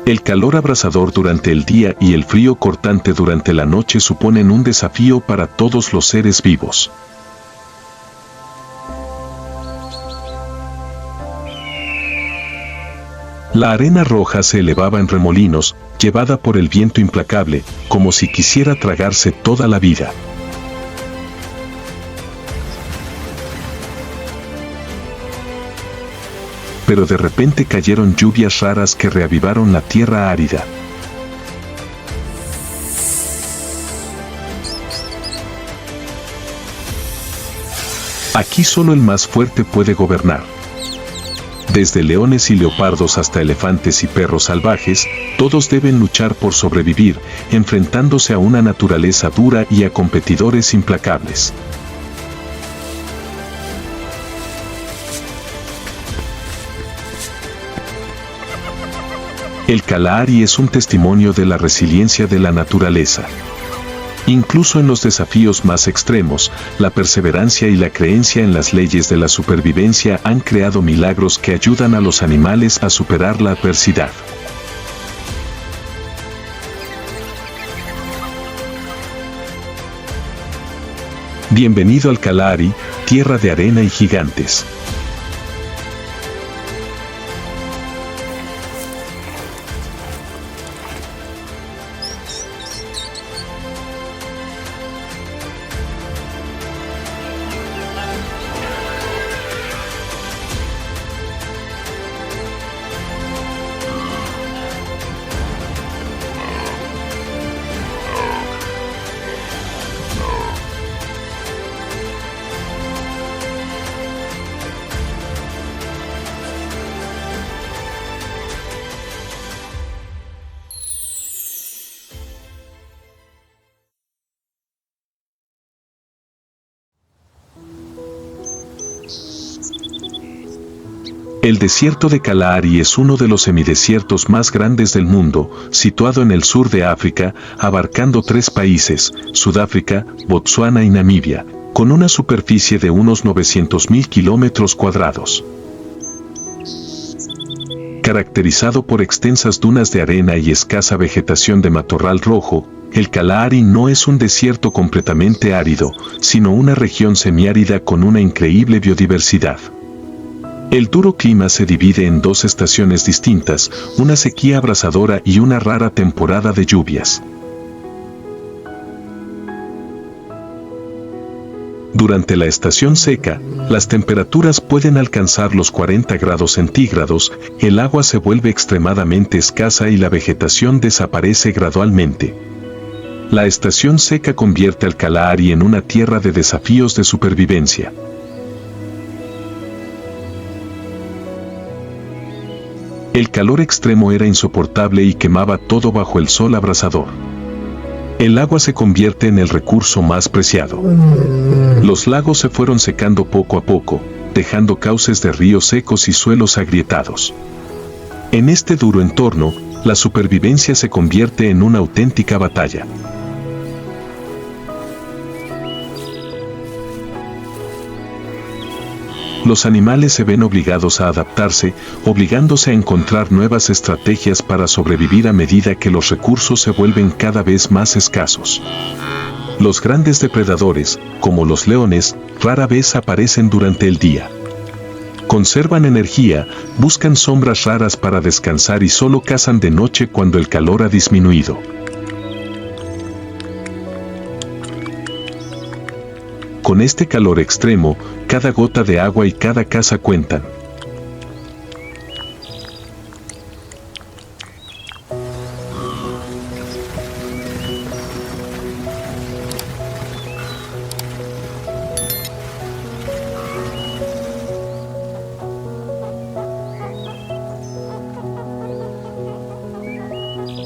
El calor abrasador durante el día y el frío cortante durante la noche suponen un desafío para todos los seres vivos. La arena roja se elevaba en remolinos, llevada por el viento implacable, como si quisiera tragarse toda la vida. Pero de repente cayeron lluvias raras que reavivaron la tierra árida. Aquí solo el más fuerte puede gobernar. Desde leones y leopardos hasta elefantes y perros salvajes, todos deben luchar por sobrevivir, enfrentándose a una naturaleza dura y a competidores implacables. El Kalahari es un testimonio de la resiliencia de la naturaleza. Incluso en los desafíos más extremos, la perseverancia y la creencia en las leyes de la supervivencia han creado milagros que ayudan a los animales a superar la adversidad. Bienvenido al Kalahari, tierra de arena y gigantes. El desierto de Kalahari es uno de los semidesiertos más grandes del mundo, situado en el sur de África, abarcando 3 países, Sudáfrica, Botsuana y Namibia, con una superficie de unos 900.000 kilómetros cuadrados. Caracterizado por extensas dunas de arena y escasa vegetación de matorral rojo, el Kalahari no es un desierto completamente árido, sino una región semiárida con una increíble biodiversidad. El duro clima se divide en 2 estaciones distintas, una sequía abrasadora y una rara temporada de lluvias. Durante la estación seca, las temperaturas pueden alcanzar los 40 grados centígrados, el agua se vuelve extremadamente escasa y la vegetación desaparece gradualmente. La estación seca convierte al Kalahari en una tierra de desafíos de supervivencia. El calor extremo era insoportable y quemaba todo bajo el sol abrasador. El agua se convierte en el recurso más preciado. Los lagos se fueron secando poco a poco, dejando cauces de ríos secos y suelos agrietados. En este duro entorno, la supervivencia se convierte en una auténtica batalla. Los animales se ven obligados a adaptarse, obligándose a encontrar nuevas estrategias para sobrevivir a medida que los recursos se vuelven cada vez más escasos. Los grandes depredadores, como los leones, rara vez aparecen durante el día. Conservan energía, buscan sombras raras para descansar y solo cazan de noche cuando el calor ha disminuido. Con este calor extremo, cada gota de agua y cada caza cuentan.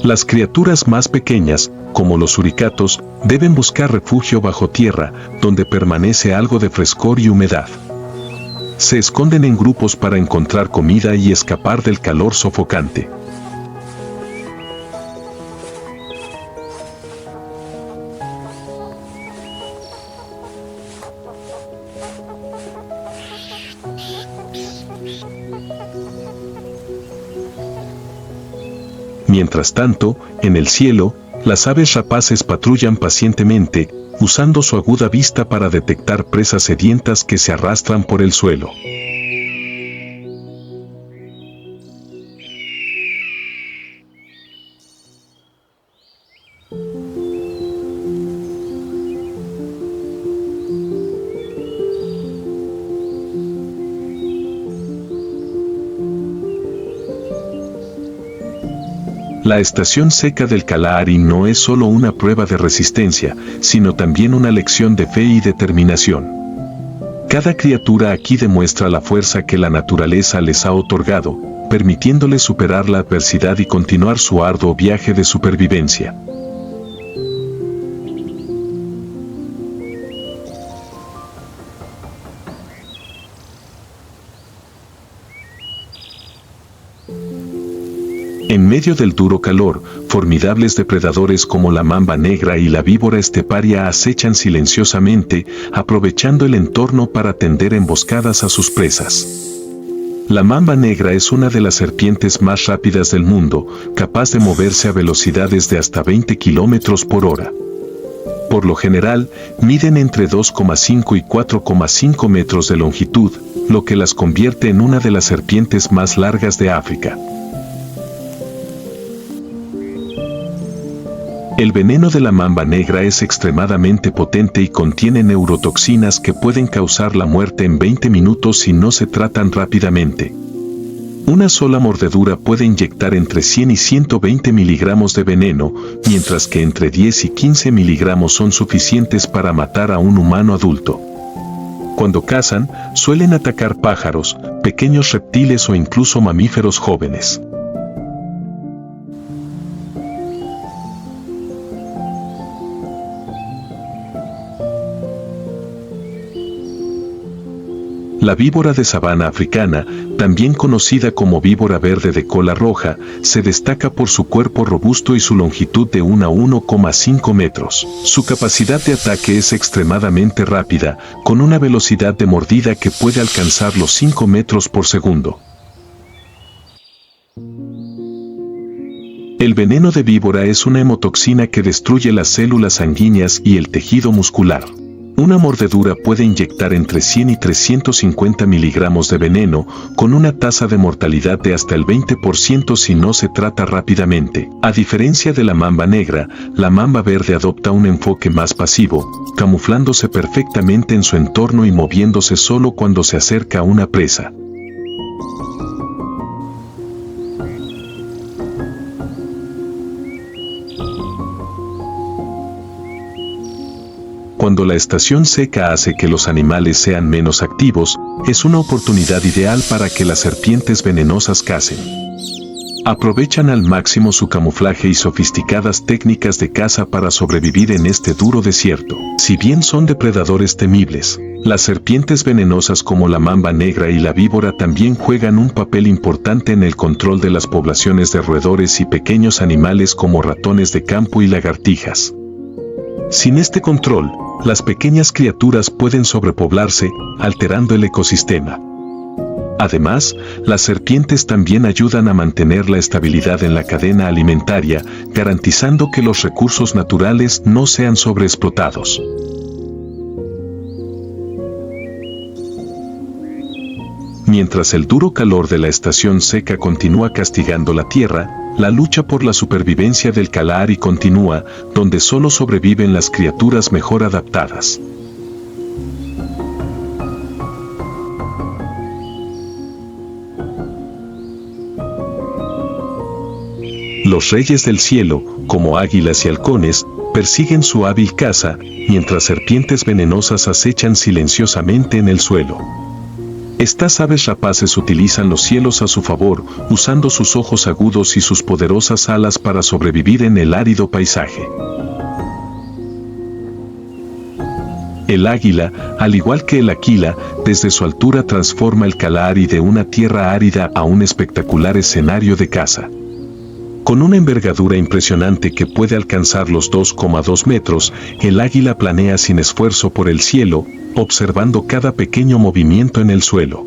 Las criaturas más pequeñas, como los suricatos, deben buscar refugio bajo tierra, donde permanece algo de frescor y humedad. Se esconden en grupos para encontrar comida y escapar del calor sofocante. Mientras tanto, en el cielo, las aves rapaces patrullan pacientemente, usando su aguda vista para detectar presas sedientas que se arrastran por el suelo. La estación seca del Kalahari no es solo una prueba de resistencia, sino también una lección de fe y determinación. Cada criatura aquí demuestra la fuerza que la naturaleza les ha otorgado, permitiéndoles superar la adversidad y continuar su arduo viaje de supervivencia. En medio del duro calor, formidables depredadores como la mamba negra y la víbora esteparia acechan silenciosamente, aprovechando el entorno para tender emboscadas a sus presas. La mamba negra es una de las serpientes más rápidas del mundo, capaz de moverse a velocidades de hasta 20 km por hora. Por lo general, miden entre 2,5 y 4,5 metros de longitud, lo que las convierte en una de las serpientes más largas de África. El veneno de la mamba negra es extremadamente potente y contiene neurotoxinas que pueden causar la muerte en 20 minutos si no se tratan rápidamente. Una sola mordedura puede inyectar entre 100 y 120 miligramos de veneno, mientras que entre 10 y 15 miligramos son suficientes para matar a un humano adulto. Cuando cazan, suelen atacar pájaros, pequeños reptiles o incluso mamíferos jóvenes. La víbora de sabana africana, también conocida como víbora verde de cola roja, se destaca por su cuerpo robusto y su longitud de 1 a 1,5 metros. Su capacidad de ataque es extremadamente rápida, con una velocidad de mordida que puede alcanzar los 5 metros por segundo. El veneno de víbora es una hemotoxina que destruye las células sanguíneas y el tejido muscular. Una mordedura puede inyectar entre 100 y 350 miligramos de veneno, con una tasa de mortalidad de hasta el 20% si no se trata rápidamente. A diferencia de la mamba negra, la mamba verde adopta un enfoque más pasivo, camuflándose perfectamente en su entorno y moviéndose solo cuando se acerca a una presa. Cuando la estación seca hace que los animales sean menos activos, es una oportunidad ideal para que las serpientes venenosas cacen. Aprovechan al máximo su camuflaje y sofisticadas técnicas de caza para sobrevivir en este duro desierto. Si bien son depredadores temibles, las serpientes venenosas como la mamba negra y la víbora también juegan un papel importante en el control de las poblaciones de roedores y pequeños animales como ratones de campo y lagartijas. Sin este control, las pequeñas criaturas pueden sobrepoblarse, alterando el ecosistema. Además, las serpientes también ayudan a mantener la estabilidad en la cadena alimentaria, garantizando que los recursos naturales no sean sobreexplotados. Mientras el duro calor de la estación seca continúa castigando la tierra, la lucha por la supervivencia del Kalahari continúa, donde solo sobreviven las criaturas mejor adaptadas. Los reyes del cielo, como águilas y halcones, persiguen su hábil caza, mientras serpientes venenosas acechan silenciosamente en el suelo. Estas aves rapaces utilizan los cielos a su favor, usando sus ojos agudos y sus poderosas alas para sobrevivir en el árido paisaje. El águila, al igual que el aquila, desde su altura transforma el Kalahari de una tierra árida a un espectacular escenario de caza. Con una envergadura impresionante que puede alcanzar los 2,2 metros, el águila planea sin esfuerzo por el cielo, observando cada pequeño movimiento en el suelo.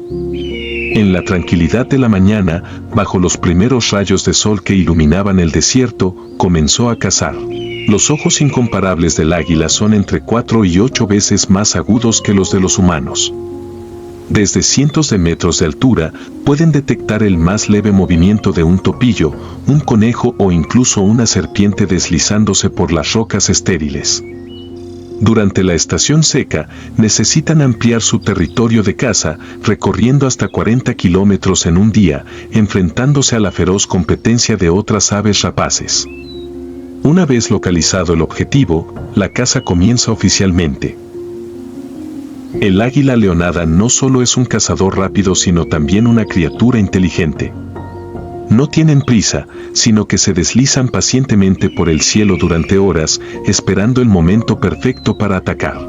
En la tranquilidad de la mañana, bajo los primeros rayos de sol que iluminaban el desierto, comenzó a cazar. Los ojos incomparables del águila son entre 4 y 8 veces más agudos que los de los humanos. Desde cientos de metros de altura, pueden detectar el más leve movimiento de un topillo, un conejo o incluso una serpiente deslizándose por las rocas estériles. Durante la estación seca, necesitan ampliar su territorio de caza, recorriendo hasta 40 kilómetros en un día, enfrentándose a la feroz competencia de otras aves rapaces. Una vez localizado el objetivo, la caza comienza oficialmente. El águila leonada no solo es un cazador rápido, sino también una criatura inteligente. No tienen prisa, sino que se deslizan pacientemente por el cielo durante horas, esperando el momento perfecto para atacar.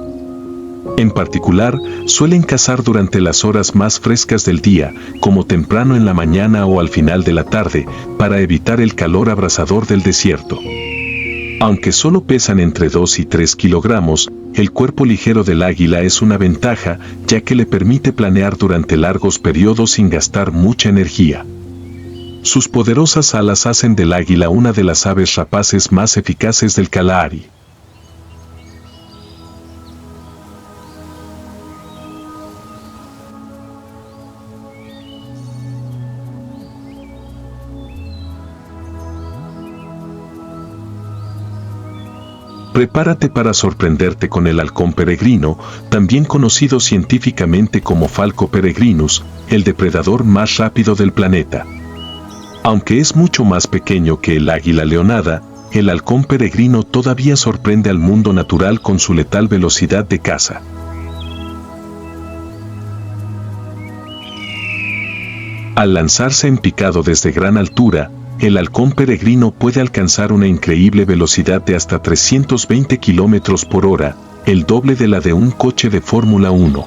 En particular, suelen cazar durante las horas más frescas del día, como temprano en la mañana o al final de la tarde, para evitar el calor abrasador del desierto. Aunque solo pesan entre 2 y 3 kilogramos, el cuerpo ligero del águila es una ventaja, ya que le permite planear durante largos periodos sin gastar mucha energía. Sus poderosas alas hacen del águila una de las aves rapaces más eficaces del Kalahari. Prepárate para sorprenderte con el halcón peregrino, también conocido científicamente como Falco peregrinus, el depredador más rápido del planeta. Aunque es mucho más pequeño que el águila leonada, el halcón peregrino todavía sorprende al mundo natural con su letal velocidad de caza. Al lanzarse en picado desde gran altura, el halcón peregrino puede alcanzar una increíble velocidad de hasta 320 km por hora, el doble de la de un coche de Fórmula 1.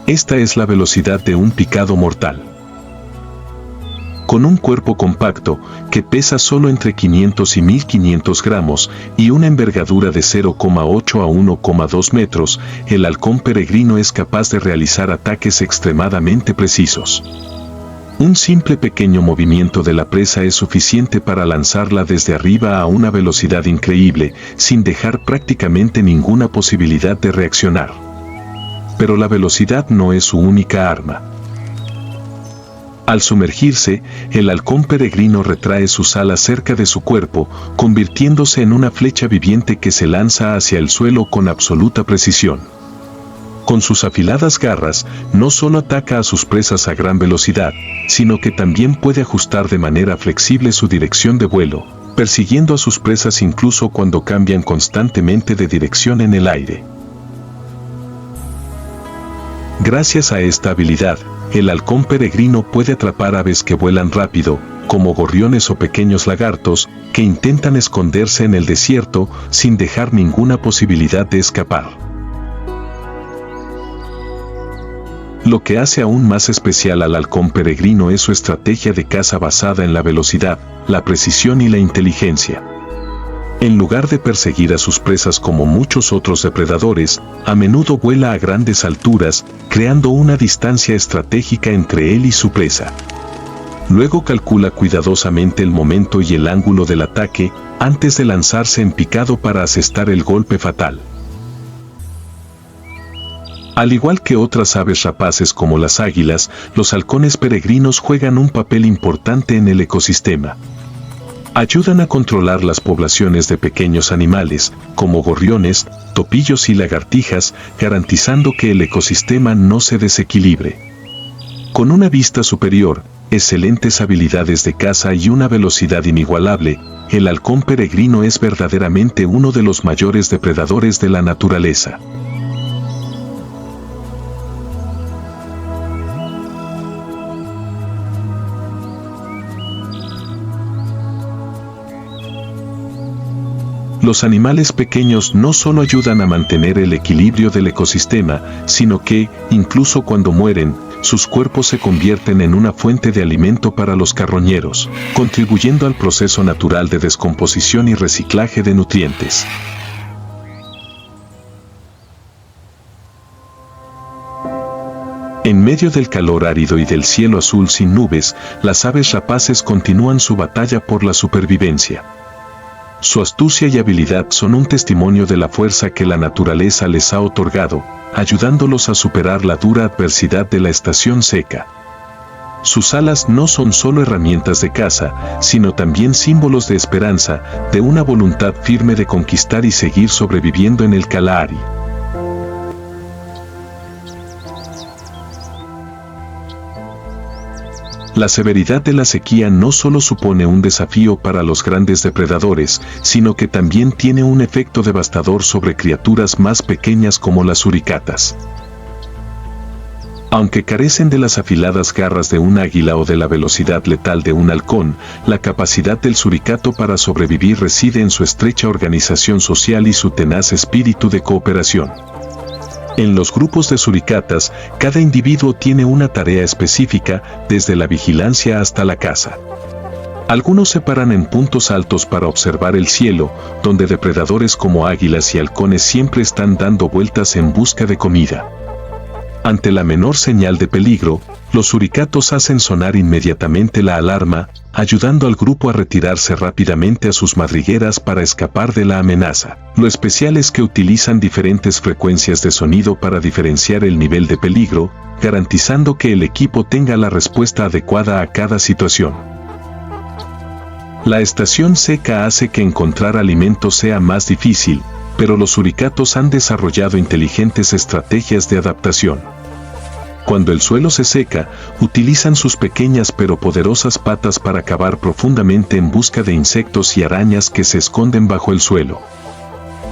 Esta es la velocidad de un picado mortal. Con un cuerpo compacto, que pesa solo entre 500 y 1500 gramos, y una envergadura de 0,8 a 1,2 metros, el halcón peregrino es capaz de realizar ataques extremadamente precisos. Un simple pequeño movimiento de la presa es suficiente para lanzarla desde arriba a una velocidad increíble, sin dejar prácticamente ninguna posibilidad de reaccionar. Pero la velocidad no es su única arma. Al sumergirse, el halcón peregrino retrae sus alas cerca de su cuerpo, convirtiéndose en una flecha viviente que se lanza hacia el suelo con absoluta precisión. Con sus afiladas garras, no solo ataca a sus presas a gran velocidad, sino que también puede ajustar de manera flexible su dirección de vuelo, persiguiendo a sus presas incluso cuando cambian constantemente de dirección en el aire. Gracias a esta habilidad, el halcón peregrino puede atrapar aves que vuelan rápido, como gorriones o pequeños lagartos, que intentan esconderse en el desierto sin dejar ninguna posibilidad de escapar. Lo que hace aún más especial al halcón peregrino es su estrategia de caza basada en la velocidad, la precisión y la inteligencia. En lugar de perseguir a sus presas como muchos otros depredadores, a menudo vuela a grandes alturas, creando una distancia estratégica entre él y su presa. Luego calcula cuidadosamente el momento y el ángulo del ataque, antes de lanzarse en picado para asestar el golpe fatal. Al igual que otras aves rapaces como las águilas, los halcones peregrinos juegan un papel importante en el ecosistema. Ayudan a controlar las poblaciones de pequeños animales, como gorriones, topillos y lagartijas, garantizando que el ecosistema no se desequilibre. Con una vista superior, excelentes habilidades de caza y una velocidad inigualable, el halcón peregrino es verdaderamente uno de los mayores depredadores de la naturaleza. Los animales pequeños no solo ayudan a mantener el equilibrio del ecosistema, sino que, incluso cuando mueren, sus cuerpos se convierten en una fuente de alimento para los carroñeros, contribuyendo al proceso natural de descomposición y reciclaje de nutrientes. En medio del calor árido y del cielo azul sin nubes, las aves rapaces continúan su batalla por la supervivencia. Su astucia y habilidad son un testimonio de la fuerza que la naturaleza les ha otorgado, ayudándolos a superar la dura adversidad de la estación seca. Sus alas no son solo herramientas de caza, sino también símbolos de esperanza, de una voluntad firme de conquistar y seguir sobreviviendo en el Kalahari. La severidad de la sequía no solo supone un desafío para los grandes depredadores, sino que también tiene un efecto devastador sobre criaturas más pequeñas como las suricatas. Aunque carecen de las afiladas garras de un águila o de la velocidad letal de un halcón, la capacidad del suricato para sobrevivir reside en su estrecha organización social y su tenaz espíritu de cooperación. En los grupos de suricatas, cada individuo tiene una tarea específica, desde la vigilancia hasta la caza. Algunos se paran en puntos altos para observar el cielo, donde depredadores como águilas y halcones siempre están dando vueltas en busca de comida. Ante la menor señal de peligro, los suricatos hacen sonar inmediatamente la alarma, ayudando al grupo a retirarse rápidamente a sus madrigueras para escapar de la amenaza. Lo especial es que utilizan diferentes frecuencias de sonido para diferenciar el nivel de peligro, garantizando que el equipo tenga la respuesta adecuada a cada situación. La estación seca hace que encontrar alimento sea más difícil, pero los suricatos han desarrollado inteligentes estrategias de adaptación. Cuando el suelo se seca, utilizan sus pequeñas pero poderosas patas para cavar profundamente en busca de insectos y arañas que se esconden bajo el suelo.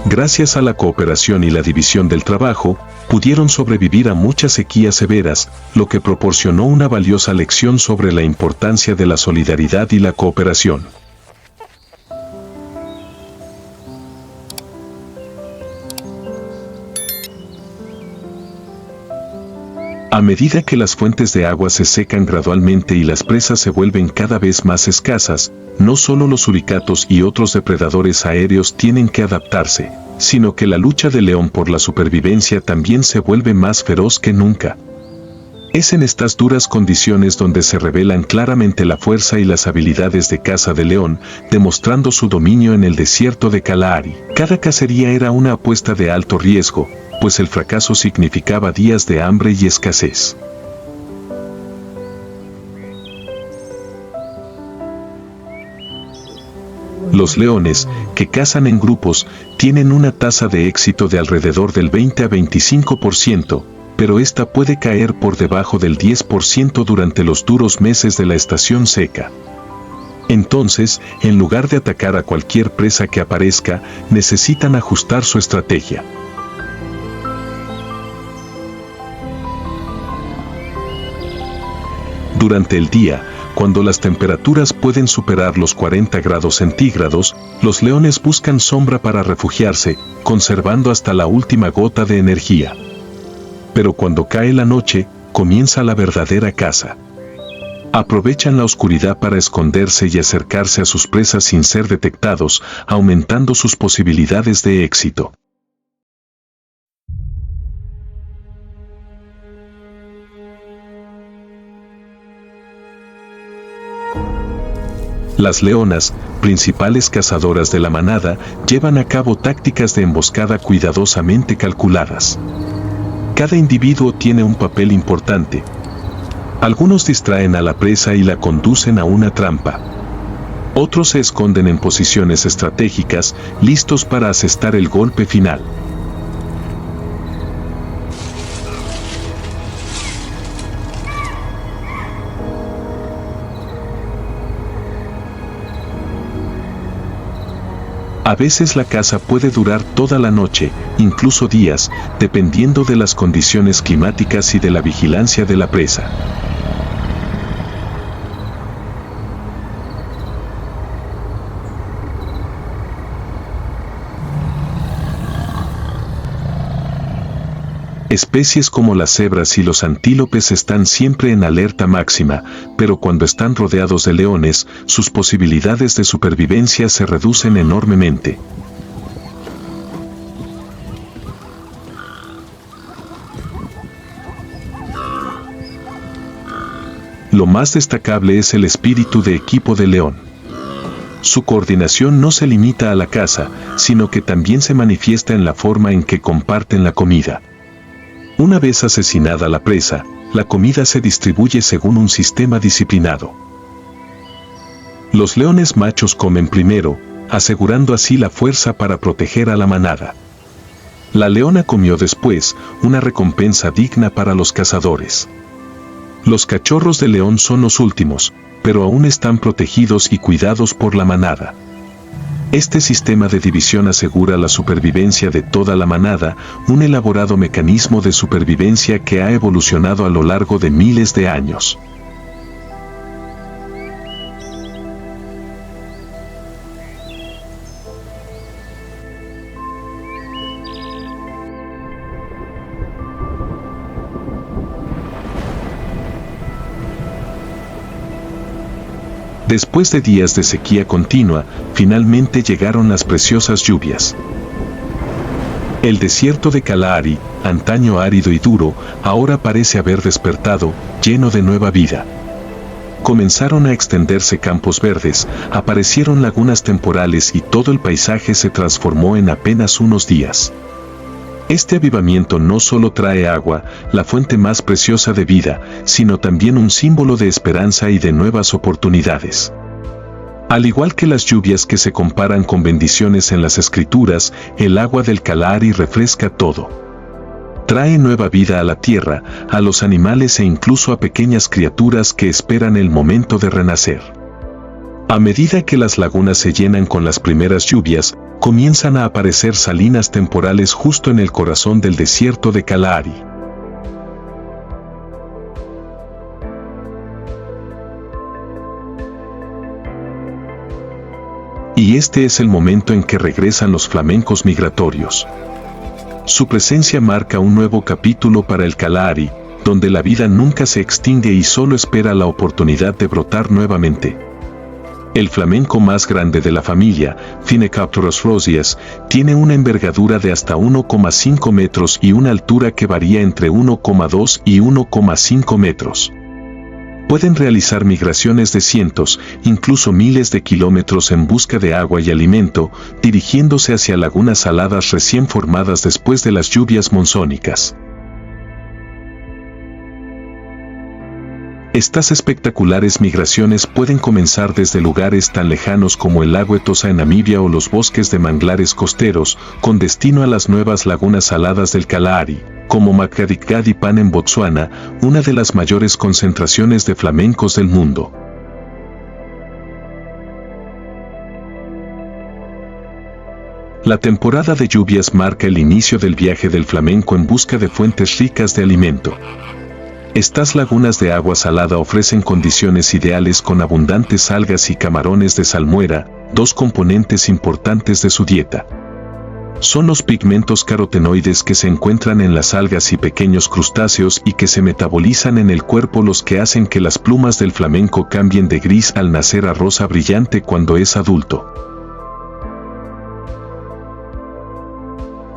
Gracias a la cooperación y la división del trabajo, pudieron sobrevivir a muchas sequías severas, lo que proporcionó una valiosa lección sobre la importancia de la solidaridad y la cooperación. A medida que las fuentes de agua se secan gradualmente y las presas se vuelven cada vez más escasas, no solo los suricatos y otros depredadores aéreos tienen que adaptarse, sino que la lucha del león por la supervivencia también se vuelve más feroz que nunca. Es en estas duras condiciones donde se revelan claramente la fuerza y las habilidades de caza del león, demostrando su dominio en el desierto de Kalahari. Cada cacería era una apuesta de alto riesgo, pues el fracaso significaba días de hambre y escasez. Los leones, que cazan en grupos, tienen una tasa de éxito de alrededor del 20 a 25%, pero esta puede caer por debajo del 10% durante los duros meses de la estación seca. Entonces, en lugar de atacar a cualquier presa que aparezca, necesitan ajustar su estrategia. Durante el día, cuando las temperaturas pueden superar los 40 grados centígrados, los leones buscan sombra para refugiarse, conservando hasta la última gota de energía. Pero cuando cae la noche, comienza la verdadera caza. Aprovechan la oscuridad para esconderse y acercarse a sus presas sin ser detectados, aumentando sus posibilidades de éxito. Las leonas, principales cazadoras de la manada, llevan a cabo tácticas de emboscada cuidadosamente calculadas. Cada individuo tiene un papel importante. Algunos distraen a la presa y la conducen a una trampa. Otros se esconden en posiciones estratégicas, listos para asestar el golpe final. A veces la caza puede durar toda la noche, incluso días, dependiendo de las condiciones climáticas y de la vigilancia de la presa. Especies como las cebras y los antílopes están siempre en alerta máxima, pero cuando están rodeados de leones, sus posibilidades de supervivencia se reducen enormemente. Lo más destacable es el espíritu de equipo del león. Su coordinación no se limita a la caza, sino que también se manifiesta en la forma en que comparten la comida. Una vez asesinada la presa, la comida se distribuye según un sistema disciplinado. Los leones machos comen primero, asegurando así la fuerza para proteger a la manada. La leona comió después, una recompensa digna para los cazadores. Los cachorros de león son los últimos, pero aún están protegidos y cuidados por la manada. Este sistema de división asegura la supervivencia de toda la manada, un elaborado mecanismo de supervivencia que ha evolucionado a lo largo de miles de años. Después de días de sequía continua, finalmente llegaron las preciosas lluvias. El desierto de Kalahari, antaño árido y duro, ahora parece haber despertado, lleno de nueva vida. Comenzaron a extenderse campos verdes, aparecieron lagunas temporales y todo el paisaje se transformó en apenas unos días. Este avivamiento no solo trae agua, la fuente más preciosa de vida, sino también un símbolo de esperanza y de nuevas oportunidades. Al igual que las lluvias que se comparan con bendiciones en las Escrituras, el agua del Kalahari refresca todo. Trae nueva vida a la tierra, a los animales e incluso a pequeñas criaturas que esperan el momento de renacer. A medida que las lagunas se llenan con las primeras lluvias, comienzan a aparecer salinas temporales justo en el corazón del desierto de Kalahari. Y este es el momento en que regresan los flamencos migratorios. Su presencia marca un nuevo capítulo para el Kalahari, donde la vida nunca se extingue y solo espera la oportunidad de brotar nuevamente. El flamenco más grande de la familia, Phenacopterus roseus, tiene una envergadura de hasta 1,5 metros y una altura que varía entre 1,2 y 1,5 metros. Pueden realizar migraciones de cientos, incluso miles de kilómetros en busca de agua y alimento, dirigiéndose hacia lagunas saladas recién formadas después de las lluvias monzónicas. Estas espectaculares migraciones pueden comenzar desde lugares tan lejanos como el lago Etosa en Namibia o los bosques de manglares costeros, con destino a las nuevas lagunas saladas del Kalahari, como Makgadikgadi-Pan en Botsuana, una de las mayores concentraciones de flamencos del mundo. La temporada de lluvias marca el inicio del viaje del flamenco en busca de fuentes ricas de alimento. Estas lagunas de agua salada ofrecen condiciones ideales con abundantes algas y camarones de salmuera, dos componentes importantes de su dieta. Son los pigmentos carotenoides que se encuentran en las algas y pequeños crustáceos y que se metabolizan en el cuerpo los que hacen que las plumas del flamenco cambien de gris al nacer a rosa brillante cuando es adulto.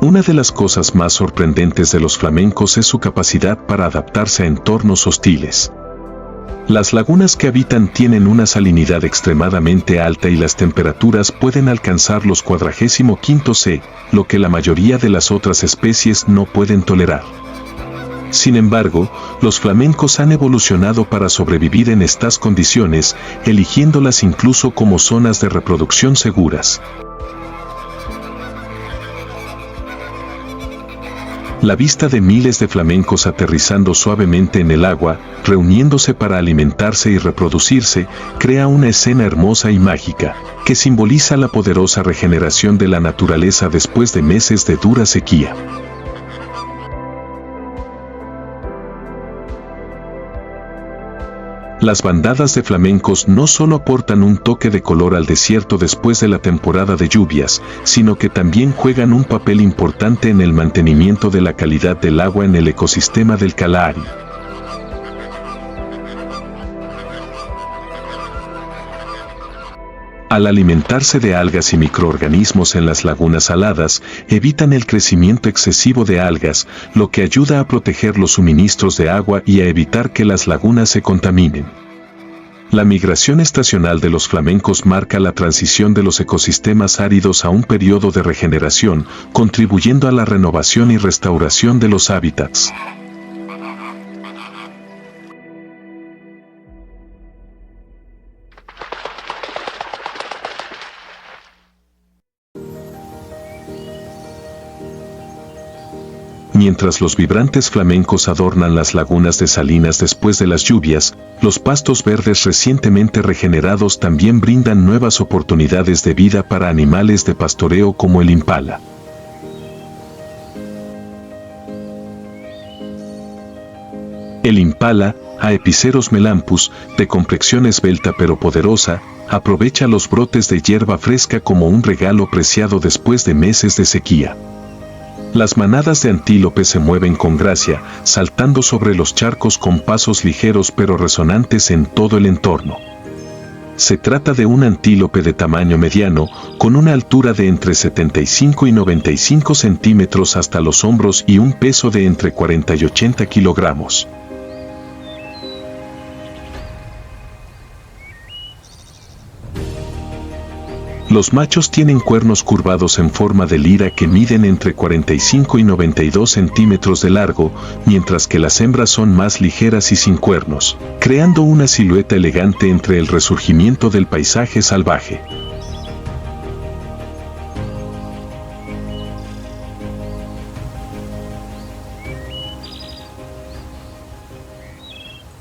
Una de las cosas más sorprendentes de los flamencos es su capacidad para adaptarse a entornos hostiles. Las lagunas que habitan tienen una salinidad extremadamente alta y las temperaturas pueden alcanzar los 45 C, lo que la mayoría de las otras especies no pueden tolerar. Sin embargo, los flamencos han evolucionado para sobrevivir en estas condiciones, eligiéndolas incluso como zonas de reproducción seguras. La vista de miles de flamencos aterrizando suavemente en el agua, reuniéndose para alimentarse y reproducirse, crea una escena hermosa y mágica, que simboliza la poderosa regeneración de la naturaleza después de meses de dura sequía. Las bandadas de flamencos no solo aportan un toque de color al desierto después de la temporada de lluvias, sino que también juegan un papel importante en el mantenimiento de la calidad del agua en el ecosistema del Kalahari. Al alimentarse de algas y microorganismos en las lagunas saladas, evitan el crecimiento excesivo de algas, lo que ayuda a proteger los suministros de agua y a evitar que las lagunas se contaminen. La migración estacional de los flamencos marca la transición de los ecosistemas áridos a un periodo de regeneración, contribuyendo a la renovación y restauración de los hábitats. Mientras los vibrantes flamencos adornan las lagunas de salinas después de las lluvias, los pastos verdes recientemente regenerados también brindan nuevas oportunidades de vida para animales de pastoreo como el impala. El impala, Aepiceros melampus, de complexión esbelta pero poderosa, aprovecha los brotes de hierba fresca como un regalo preciado después de meses de sequía. Las manadas de antílopes se mueven con gracia, saltando sobre los charcos con pasos ligeros pero resonantes en todo el entorno. Se trata de un antílope de tamaño mediano, con una altura de entre 75 y 95 centímetros hasta los hombros y un peso de entre 40 y 80 kilogramos. Los machos tienen cuernos curvados en forma de lira que miden entre 45 y 92 centímetros de largo, mientras que las hembras son más ligeras y sin cuernos, creando una silueta elegante entre el resurgimiento del paisaje salvaje.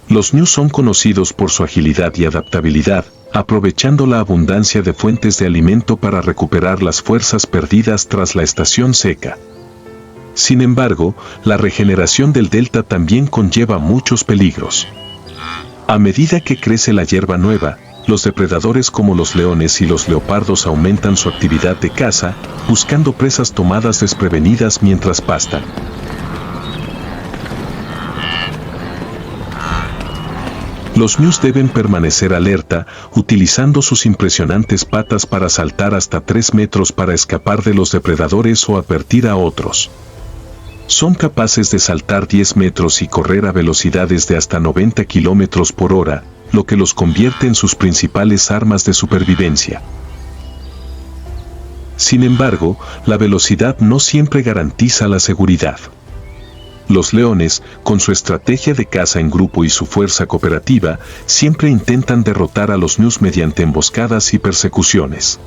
Los ñus son conocidos por su agilidad y adaptabilidad, aprovechando la abundancia de fuentes de alimento para recuperar las fuerzas perdidas tras la estación seca. Sin embargo, la regeneración del delta también conlleva muchos peligros. A medida que crece la hierba nueva, los depredadores como los leones y los leopardos aumentan su actividad de caza, buscando presas tomadas desprevenidas mientras pastan. Los ñus deben permanecer alerta, utilizando sus impresionantes patas para saltar hasta 3 metros para escapar de los depredadores o advertir a otros. Son capaces de saltar 10 metros y correr a velocidades de hasta 90 kilómetros por hora, lo que los convierte en sus principales armas de supervivencia. Sin embargo, la velocidad no siempre garantiza la seguridad. Los leones, con su estrategia de caza en grupo y su fuerza cooperativa, siempre intentan derrotar a los ñus mediante emboscadas y persecuciones.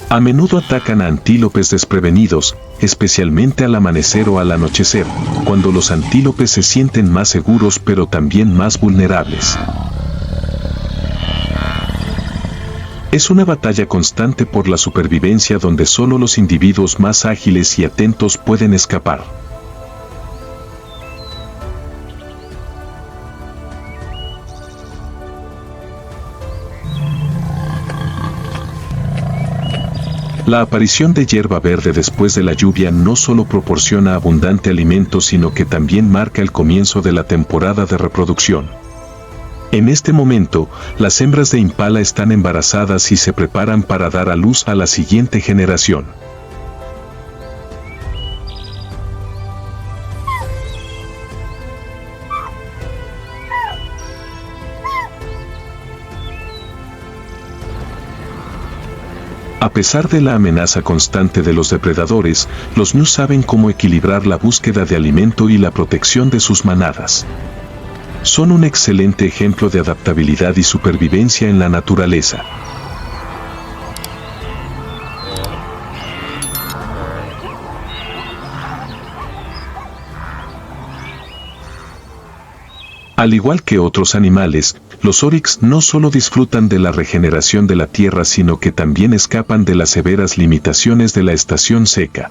A menudo atacan a antílopes desprevenidos, especialmente al amanecer o al anochecer, cuando los antílopes se sienten más seguros pero también más vulnerables. Es una batalla constante por la supervivencia donde solo los individuos más ágiles y atentos pueden escapar. La aparición de hierba verde después de la lluvia no solo proporciona abundante alimento, sino que también marca el comienzo de la temporada de reproducción. En este momento, las hembras de impala están embarazadas y se preparan para dar a luz a la siguiente generación. A pesar de la amenaza constante de los depredadores, los ñus saben cómo equilibrar la búsqueda de alimento y la protección de sus manadas. Son un excelente ejemplo de adaptabilidad y supervivencia en la naturaleza. Al igual que otros animales, los oryx no solo disfrutan de la regeneración de la tierra, sino que también escapan de las severas limitaciones de la estación seca.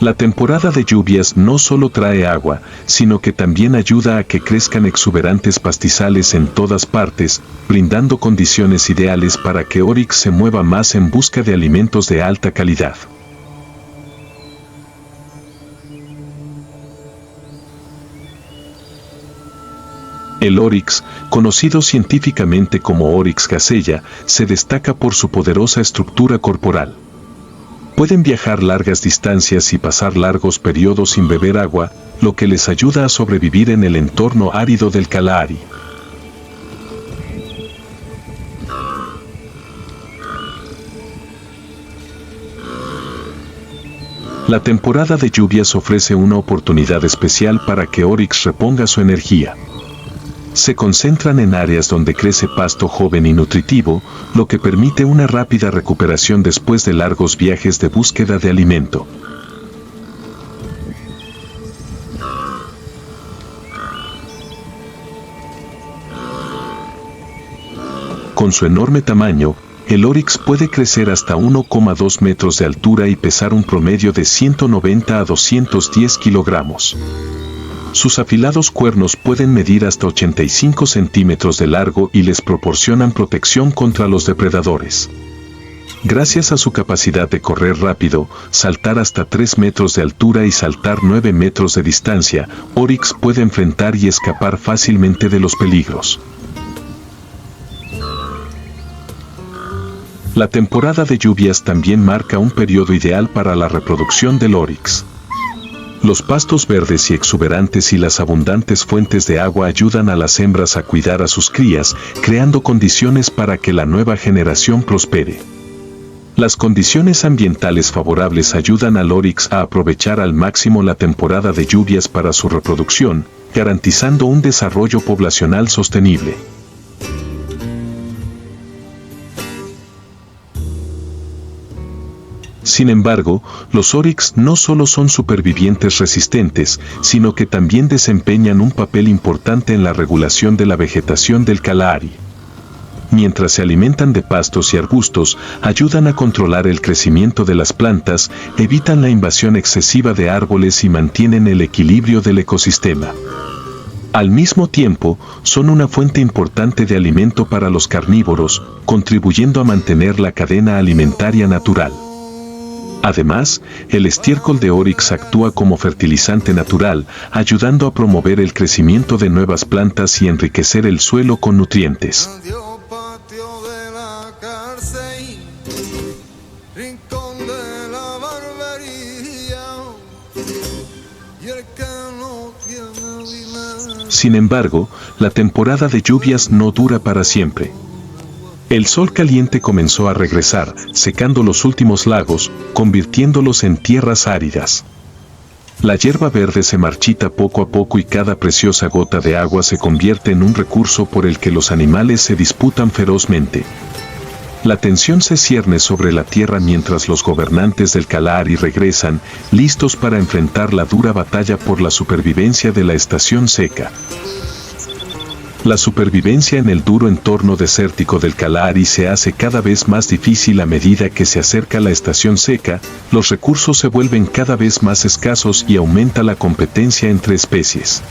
La temporada de lluvias no solo trae agua, sino que también ayuda a que crezcan exuberantes pastizales en todas partes, brindando condiciones ideales para que oryx se mueva más en busca de alimentos de alta calidad. El oryx, conocido científicamente como Oryx gazella, se destaca por su poderosa estructura corporal. Pueden viajar largas distancias y pasar largos periodos sin beber agua, lo que les ayuda a sobrevivir en el entorno árido del Kalahari. La temporada de lluvias ofrece una oportunidad especial para que Oryx reponga su energía. Se concentran en áreas donde crece pasto joven y nutritivo, lo que permite una rápida recuperación después de largos viajes de búsqueda de alimento. Con su enorme tamaño, el Oryx puede crecer hasta 1,2 metros de altura y pesar un promedio de 190 a 210 kilogramos. Sus afilados cuernos pueden medir hasta 85 centímetros de largo y les proporcionan protección contra los depredadores. Gracias a su capacidad de correr rápido, saltar hasta 3 metros de altura y saltar 9 metros de distancia, Oryx puede enfrentar y escapar fácilmente de los peligros. La temporada de lluvias también marca un periodo ideal para la reproducción del Oryx. Los pastos verdes y exuberantes y las abundantes fuentes de agua ayudan a las hembras a cuidar a sus crías, creando condiciones para que la nueva generación prospere. Las condiciones ambientales favorables ayudan al Oryx a aprovechar al máximo la temporada de lluvias para su reproducción, garantizando un desarrollo poblacional sostenible. Sin embargo, los Oryx no solo son supervivientes resistentes, sino que también desempeñan un papel importante en la regulación de la vegetación del Kalahari. Mientras se alimentan de pastos y arbustos, ayudan a controlar el crecimiento de las plantas, evitan la invasión excesiva de árboles y mantienen el equilibrio del ecosistema. Al mismo tiempo, son una fuente importante de alimento para los carnívoros, contribuyendo a mantener la cadena alimentaria natural. Además, el estiércol de Oryx actúa como fertilizante natural, ayudando a promover el crecimiento de nuevas plantas y enriquecer el suelo con nutrientes. Sin embargo, la temporada de lluvias no dura para siempre. El sol caliente comenzó a regresar, secando los últimos lagos, convirtiéndolos en tierras áridas. La hierba verde se marchita poco a poco y cada preciosa gota de agua se convierte en un recurso por el que los animales se disputan ferozmente. La tensión se cierne sobre la tierra mientras los gobernantes del Kalahari regresan, listos para enfrentar la dura batalla por la supervivencia de la estación seca. La supervivencia en el duro entorno desértico del Kalahari se hace cada vez más difícil a medida que se acerca la estación seca, los recursos se vuelven cada vez más escasos y aumenta la competencia entre especies.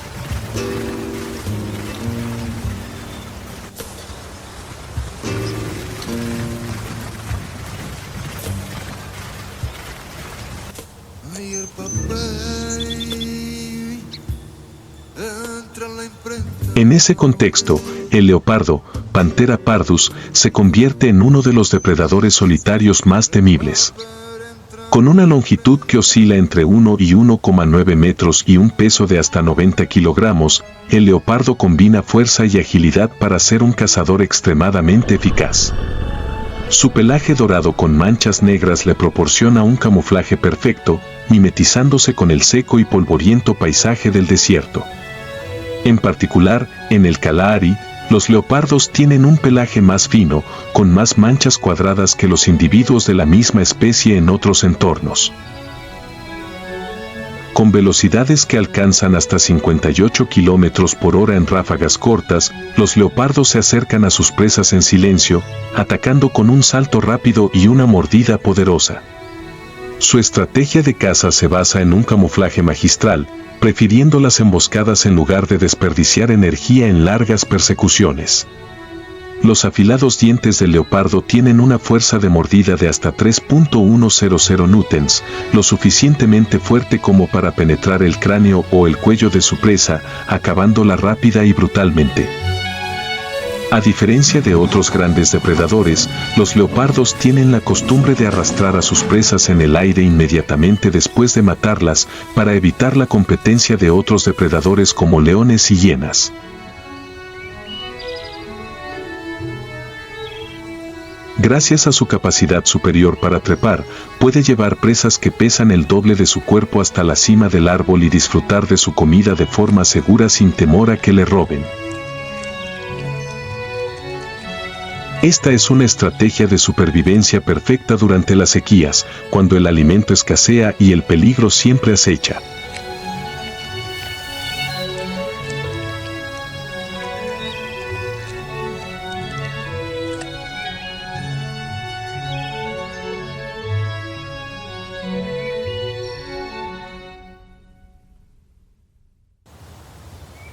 En ese contexto, el leopardo, Panthera pardus, se convierte en uno de los depredadores solitarios más temibles. Con una longitud que oscila entre 1 y 1,9 metros y un peso de hasta 90 kilogramos, el leopardo combina fuerza y agilidad para ser un cazador extremadamente eficaz. Su pelaje dorado con manchas negras le proporciona un camuflaje perfecto, mimetizándose con el seco y polvoriento paisaje del desierto. En particular, en el Kalahari, los leopardos tienen un pelaje más fino, con más manchas cuadradas que los individuos de la misma especie en otros entornos. Con velocidades que alcanzan hasta 58 kilómetros por hora en ráfagas cortas, los leopardos se acercan a sus presas en silencio, atacando con un salto rápido y una mordida poderosa. Su estrategia de caza se basa en un camuflaje magistral, prefiriendo las emboscadas en lugar de desperdiciar energía en largas persecuciones. Los afilados dientes del leopardo tienen una fuerza de mordida de hasta 3.100 newtons, lo suficientemente fuerte como para penetrar el cráneo o el cuello de su presa, acabándola rápida y brutalmente. A diferencia de otros grandes depredadores, los leopardos tienen la costumbre de arrastrar a sus presas en el aire inmediatamente después de matarlas para evitar la competencia de otros depredadores como leones y hienas. Gracias a su capacidad superior para trepar, puede llevar presas que pesan el doble de su cuerpo hasta la cima del árbol y disfrutar de su comida de forma segura sin temor a que le roben. Esta es una estrategia de supervivencia perfecta durante las sequías, cuando el alimento escasea y el peligro siempre acecha.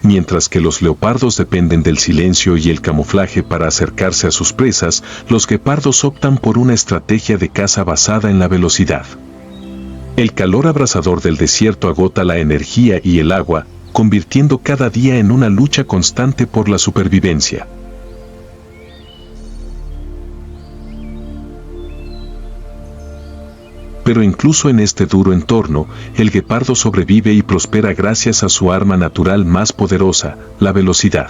Mientras que los leopardos dependen del silencio y el camuflaje para acercarse a sus presas, los guepardos optan por una estrategia de caza basada en la velocidad. El calor abrasador del desierto agota la energía y el agua, convirtiendo cada día en una lucha constante por la supervivencia. Pero incluso en este duro entorno, el guepardo sobrevive y prospera gracias a su arma natural más poderosa, la velocidad.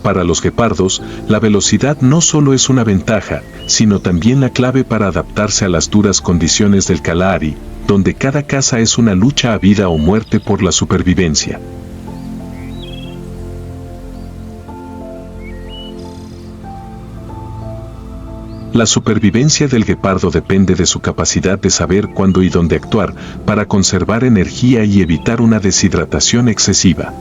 Para los guepardos, la velocidad no solo es una ventaja, sino también la clave para adaptarse a las duras condiciones del Kalahari, donde cada caza es una lucha a vida o muerte por la supervivencia. La supervivencia del guepardo depende de su capacidad de saber cuándo y dónde actuar para conservar energía y evitar una deshidratación excesiva.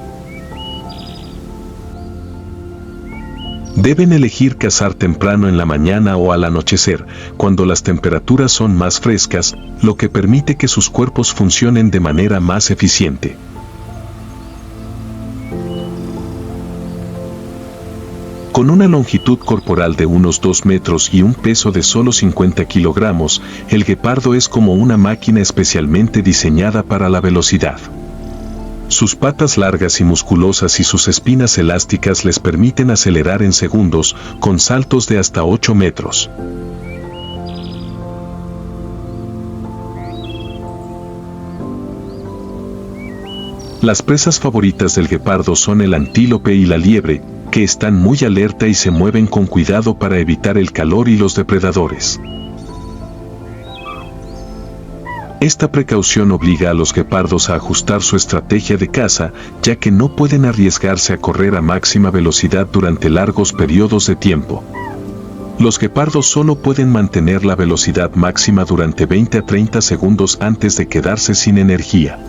Deben elegir cazar temprano en la mañana o al anochecer, cuando las temperaturas son más frescas, lo que permite que sus cuerpos funcionen de manera más eficiente. Con una longitud corporal de unos 2 metros y un peso de solo 50 kilogramos, el guepardo es como una máquina especialmente diseñada para la velocidad. Sus patas largas y musculosas y sus espinas elásticas les permiten acelerar en segundos, con saltos de hasta 8 metros. Las presas favoritas del guepardo son el antílope y la liebre, que están muy alerta y se mueven con cuidado para evitar el calor y los depredadores. Esta precaución obliga a los guepardos a ajustar su estrategia de caza, ya que no pueden arriesgarse a correr a máxima velocidad durante largos periodos de tiempo. Los guepardos solo pueden mantener la velocidad máxima durante 20 a 30 segundos antes de quedarse sin energía.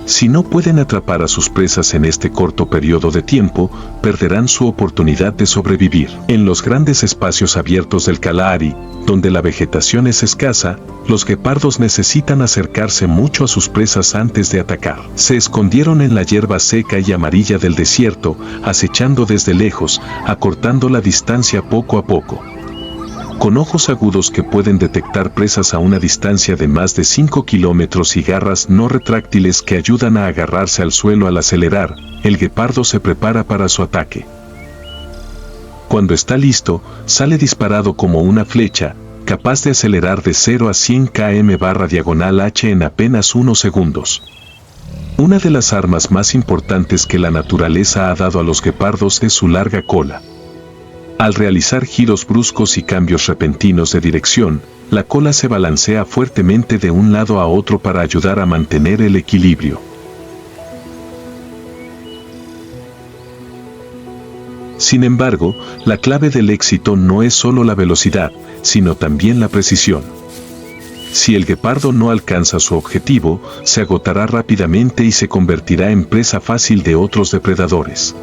Si no pueden atrapar a sus presas en este corto periodo de tiempo, perderán su oportunidad de sobrevivir. En los grandes espacios abiertos del Kalahari, donde la vegetación es escasa, los guepardos necesitan acercarse mucho a sus presas antes de atacar. Se escondieron en la hierba seca y amarilla del desierto, acechando desde lejos, acortando la distancia poco a poco. Con ojos agudos que pueden detectar presas a una distancia de más de 5 kilómetros y garras no retráctiles que ayudan a agarrarse al suelo al acelerar, el guepardo se prepara para su ataque. Cuando está listo, sale disparado como una flecha, capaz de acelerar de 0 a 100 km/h en apenas unos segundos. Una de las armas más importantes que la naturaleza ha dado a los guepardos es su larga cola. Al realizar giros bruscos y cambios repentinos de dirección, la cola se balancea fuertemente de un lado a otro para ayudar a mantener el equilibrio. Sin embargo, la clave del éxito no es solo la velocidad, sino también la precisión. Si el guepardo no alcanza su objetivo, se agotará rápidamente y se convertirá en presa fácil de otros depredadores.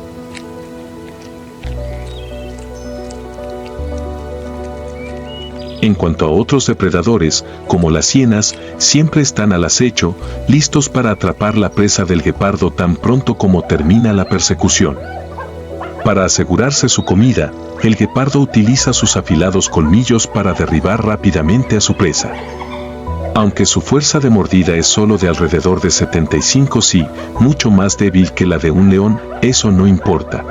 En cuanto a otros depredadores, como las hienas, siempre están al acecho, listos para atrapar la presa del guepardo tan pronto como termina la persecución. Para asegurarse su comida, el guepardo utiliza sus afilados colmillos para derribar rápidamente a su presa. Aunque su fuerza de mordida es solo de alrededor de 75 si, mucho más débil que la de un león, eso no importa.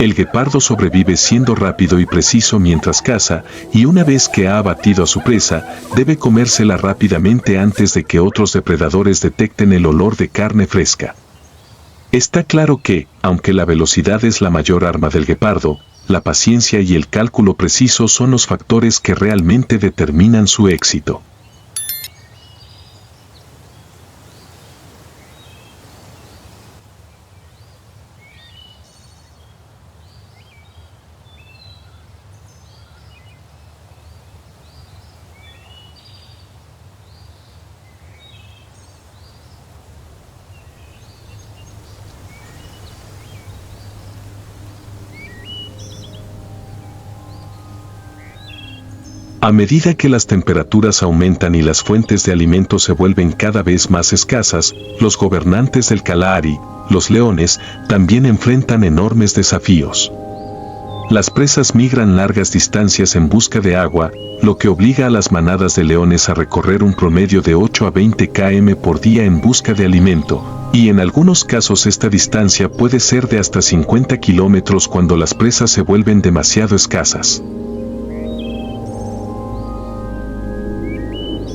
El guepardo sobrevive siendo rápido y preciso mientras caza, y una vez que ha abatido a su presa, debe comérsela rápidamente antes de que otros depredadores detecten el olor de carne fresca. Está claro que, aunque la velocidad es la mayor arma del guepardo, la paciencia y el cálculo preciso son los factores que realmente determinan su éxito. A medida que las temperaturas aumentan y las fuentes de alimento se vuelven cada vez más escasas, los gobernantes del Kalahari, los leones, también enfrentan enormes desafíos. Las presas migran largas distancias en busca de agua, lo que obliga a las manadas de leones a recorrer un promedio de 8 a 20 km por día en busca de alimento, y en algunos casos esta distancia puede ser de hasta 50 kilómetros cuando las presas se vuelven demasiado escasas.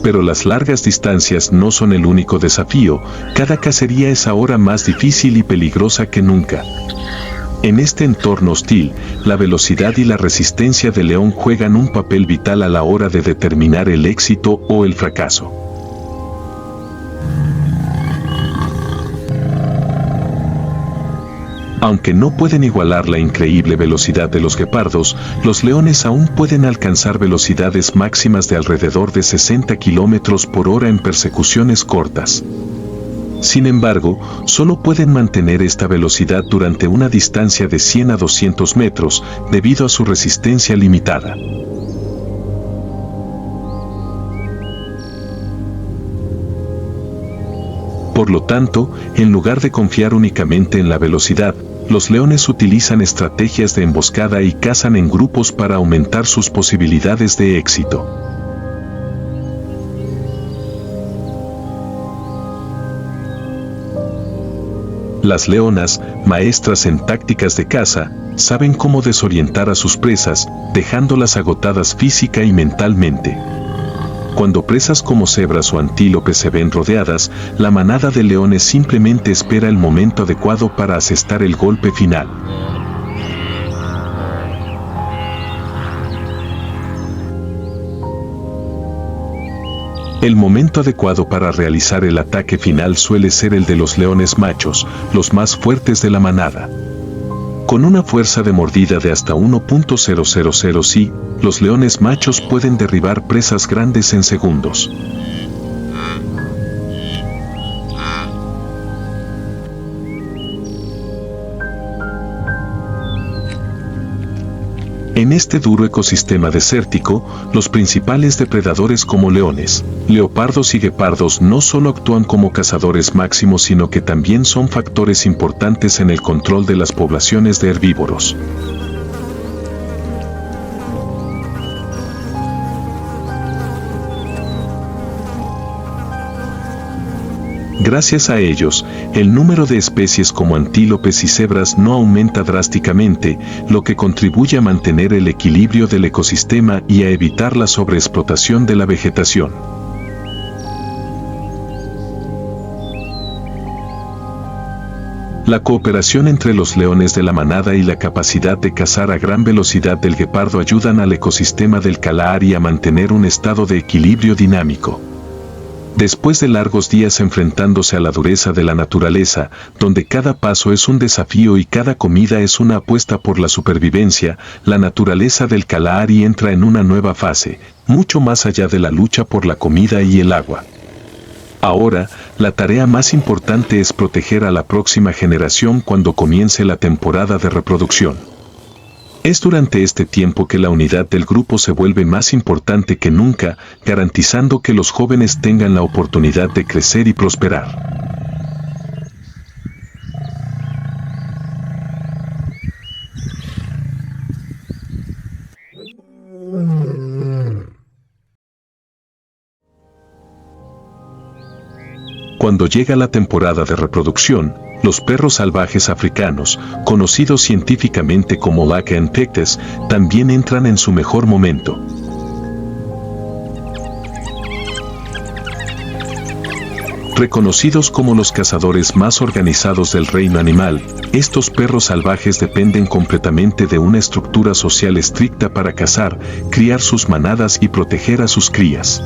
Pero las largas distancias no son el único desafío, cada cacería es ahora más difícil y peligrosa que nunca. En este entorno hostil, la velocidad y la resistencia del león juegan un papel vital a la hora de determinar el éxito o el fracaso. Aunque no pueden igualar la increíble velocidad de los guepardos, los leones aún pueden alcanzar velocidades máximas de alrededor de 60 km por hora en persecuciones cortas. Sin embargo, solo pueden mantener esta velocidad durante una distancia de 100 a 200 metros, debido a su resistencia limitada. Por lo tanto, en lugar de confiar únicamente en la velocidad, los leones utilizan estrategias de emboscada y cazan en grupos para aumentar sus posibilidades de éxito. Las leonas, maestras en tácticas de caza, saben cómo desorientar a sus presas, dejándolas agotadas física y mentalmente. Cuando presas como cebras o antílopes se ven rodeadas, la manada de leones simplemente espera el momento adecuado para asestar el golpe final. El momento adecuado para realizar el ataque final suele ser el de los leones machos, los más fuertes de la manada. Con una fuerza de mordida de hasta 1.000 si, los leones machos pueden derribar presas grandes en segundos. En este duro ecosistema desértico, los principales depredadores como leones, leopardos y guepardos no solo actúan como cazadores máximos sino que también son factores importantes en el control de las poblaciones de herbívoros. Gracias a ellos, el número de especies como antílopes y cebras no aumenta drásticamente, lo que contribuye a mantener el equilibrio del ecosistema y a evitar la sobreexplotación de la vegetación. La cooperación entre los leones de la manada y la capacidad de cazar a gran velocidad del guepardo ayudan al ecosistema del Kalahari a mantener un estado de equilibrio dinámico. Después de largos días enfrentándose a la dureza de la naturaleza, donde cada paso es un desafío y cada comida es una apuesta por la supervivencia, la naturaleza del Kalahari entra en una nueva fase, mucho más allá de la lucha por la comida y el agua. Ahora, la tarea más importante es proteger a la próxima generación cuando comience la temporada de reproducción. Es durante este tiempo que la unidad del grupo se vuelve más importante que nunca, garantizando que los jóvenes tengan la oportunidad de crecer y prosperar. Cuando llega la temporada de reproducción, Los perros salvajes africanos, conocidos científicamente como Laca Invictus, también entran en su mejor momento. Reconocidos como los cazadores más organizados del reino animal, estos perros salvajes dependen completamente de una estructura social estricta para cazar, criar sus manadas y proteger a sus crías.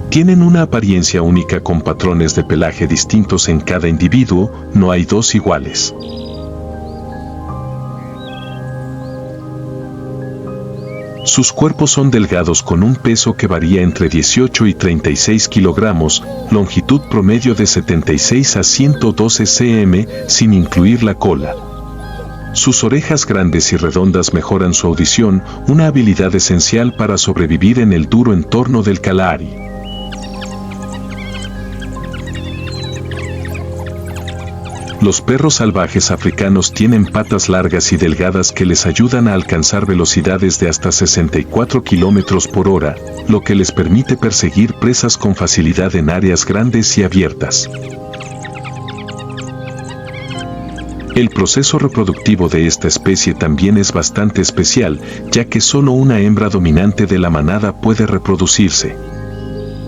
Tienen una apariencia única con patrones de pelaje distintos en cada individuo, no hay dos iguales. Sus cuerpos son delgados con un peso que varía entre 18 y 36 kilogramos, longitud promedio de 76 a 112 cm, sin incluir la cola. Sus orejas grandes y redondas mejoran su audición, una habilidad esencial para sobrevivir en el duro entorno del Kalahari. Los perros salvajes africanos tienen patas largas y delgadas que les ayudan a alcanzar velocidades de hasta 64 km por hora, lo que les permite perseguir presas con facilidad en áreas grandes y abiertas. El proceso reproductivo de esta especie también es bastante especial, ya que solo una hembra dominante de la manada puede reproducirse.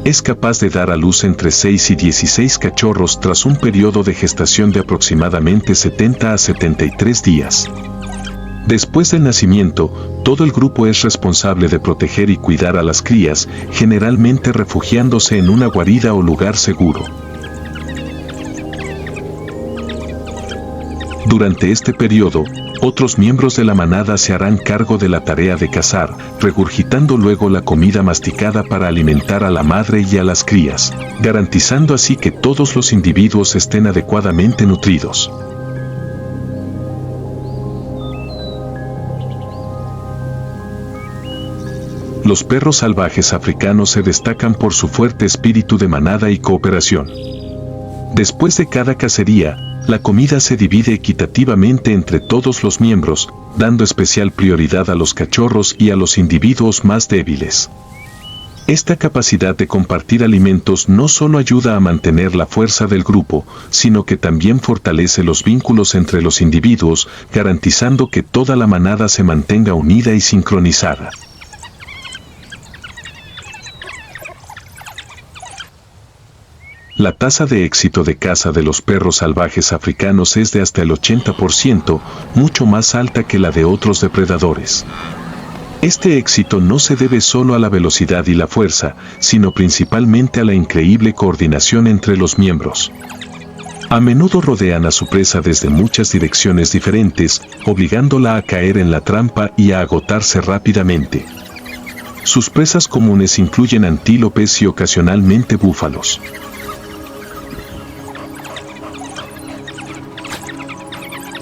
Es capaz de dar a luz entre 6 y 16 cachorros tras un periodo de gestación de aproximadamente 70 a 73 días. Después del nacimiento, todo el grupo es responsable de proteger y cuidar a las crías, generalmente refugiándose en una guarida o lugar seguro. Durante este periodo, otros miembros de la manada se harán cargo de la tarea de cazar, regurgitando luego la comida masticada para alimentar a la madre y a las crías, garantizando así que todos los individuos estén adecuadamente nutridos. Los perros salvajes africanos se destacan por su fuerte espíritu de manada y cooperación. Después de cada cacería, la comida se divide equitativamente entre todos los miembros, dando especial prioridad a los cachorros y a los individuos más débiles. Esta capacidad de compartir alimentos no solo ayuda a mantener la fuerza del grupo, sino que también fortalece los vínculos entre los individuos, garantizando que toda la manada se mantenga unida y sincronizada. La tasa de éxito de caza de los perros salvajes africanos es de hasta el 80%, mucho más alta que la de otros depredadores. Este éxito no se debe solo a la velocidad y la fuerza, sino principalmente a la increíble coordinación entre los miembros. A menudo rodean a su presa desde muchas direcciones diferentes, obligándola a caer en la trampa y a agotarse rápidamente. Sus presas comunes incluyen antílopes y ocasionalmente búfalos.